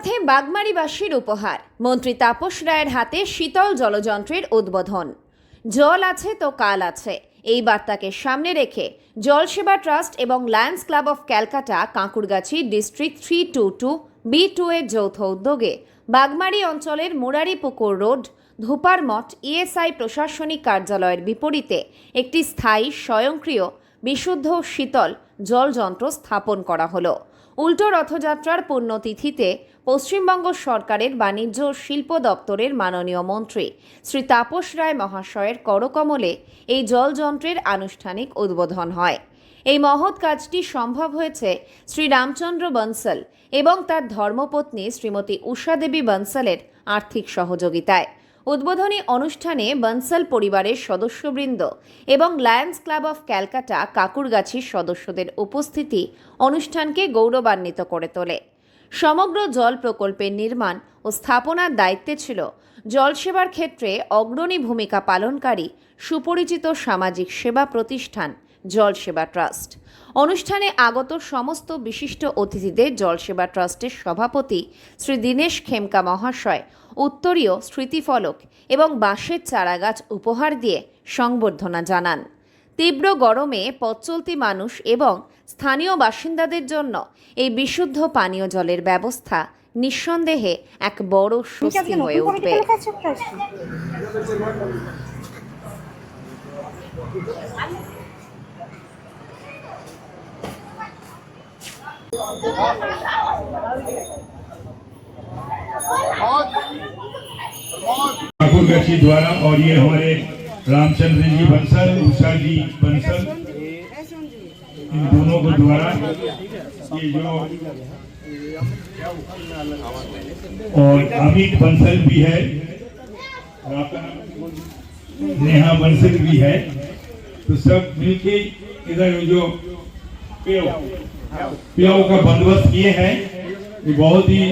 পথে বাগমারীবাসীর উপহার, মন্ত্রী তাপস রায়ের হাতে শীতল জলযন্ত্রের উদ্বোধন। জল আছে তো কাল আছে, এই বার্তাকে সামনে রেখে জলসেবা ট্রাস্ট এবং Lions club of Calcutta Kankurgachi district 322B2 এর যৌথ উদ্যোগে বাগমারী অঞ্চলের মুরারিপুকুর রোড ধূপারমঠ ইএসআই প্রশাসনিক কার্যালয়ের বিপরীতে একটি স্থায়ী স্বয়ংক্রিয় বিশুদ্ধ শীতল জলযন্ত্র স্থাপন করা হলো। উল্টো রথযাত্রার পুণ্যতিথিতে পশ্চিমবঙ্গ সরকারের বাণিজ্য ও শিল্প দপ্তরের মাননীয় মন্ত্রী শ্রী তাপস রায় মহাশয়ের করকমলে এই জলযন্ত্রের আনুষ্ঠানিক উদ্বোধন হয়। এই মহৎ কাজটি সম্ভব হয়েছে শ্রী রামচন্দ্র বনসল এবং তার ধর্মপত্নী শ্রীমতী উষা দেবী বনসলের আর্থিক সহযোগিতায়। উদ্বোধনী অনুষ্ঠানে বনসল পরিবারের সদস্যবৃন্দ এবং লায়ন্স ক্লাব অফ ক্যালকাটা কাঁকুড়গাছির সদস্যদের উপস্থিতি অনুষ্ঠানকে গৌরবান্বিত করে তোলে। সমগ্র জল প্রকল্পের নির্মাণ ও স্থাপনার দায়িত্বে ছিল জলসেবার ক্ষেত্রে অগ্রণী ভূমিকা পালনকারী সুপরিচিত সামাজিক সেবা প্রতিষ্ঠান জলসেবা ট্রাস্ট। অনুষ্ঠানে আগত সমস্ত বিশিষ্ট অতিথিদের জলসেবা ট্রাস্টের সভাপতি শ্রী দীনেশ খেমকা মহাশয় উত্তরীয় স্মৃতিফলক এবং বাঁশের চারাগাছ উপহার দিয়ে সংবর্ধনা জানান। তীব্র গরমে পথ চলতি মানুষ এবং স্থানীয় বাসিন্দাদের জন্য এই বিশুদ্ধ পানীয় জলের ব্যবস্থা নিঃসন্দেহে এক বড় স্বস্তি হয়ে উঠবে। काकुड़गाछी द्वारा और ये हमारे रामचंद्र जी बंसल, उषा जी बंसल, इन दोनों को द्वारा ये जो और अमित बंसल भी है, नेहा बंसल भी है, तो सब मिलके इधर जो पेड़ का बंदोबस्त किए हैं। ये बहुत ही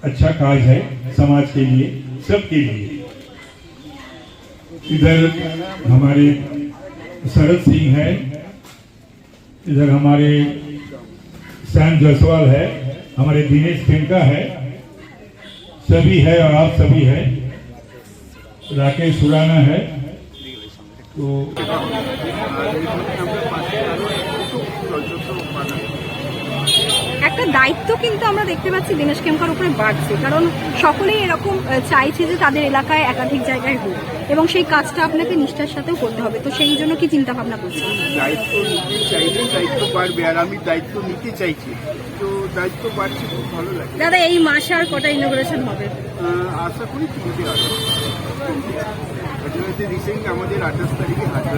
अच्छा काज है समाज के लिए, सबके लिए। इधर हमारे शरद सिंह है, इधर हमारे श्याम जायसवाल है, हमारे दिनेश खेमका है, सभी है और आप सभी है, राकेश सुराना है। तो একটা দায়িত্ব কিন্তু আমরা দেখতে পাচ্ছি দীনেশ খেমকার উপরে বাড়ছে, কারণ সকলেই এরকম চাইছে যে তাদের এলাকায় একাধিক জায়গায় হোক এবং সেই কাজটা আপনাকে নিষ্ঠার সাথেও করতে হবে। তো সেই জন্য কি চিন্তা ভাবনা করছেন? দায়িত্ব নিতে চাইলে দায়িত্ব বাড়বে, আর আমি দায়িত্ব নিতে চাইছি, তো দায়িত্ব বাড়ছে, খুব ভালো লাগে। দাদা, এই মাসে আর কটা ইনোগ্রেশন হবে? আশা করি 3টে আসবে। রিসেন্ট আমাদের 28 তারিখে হাজার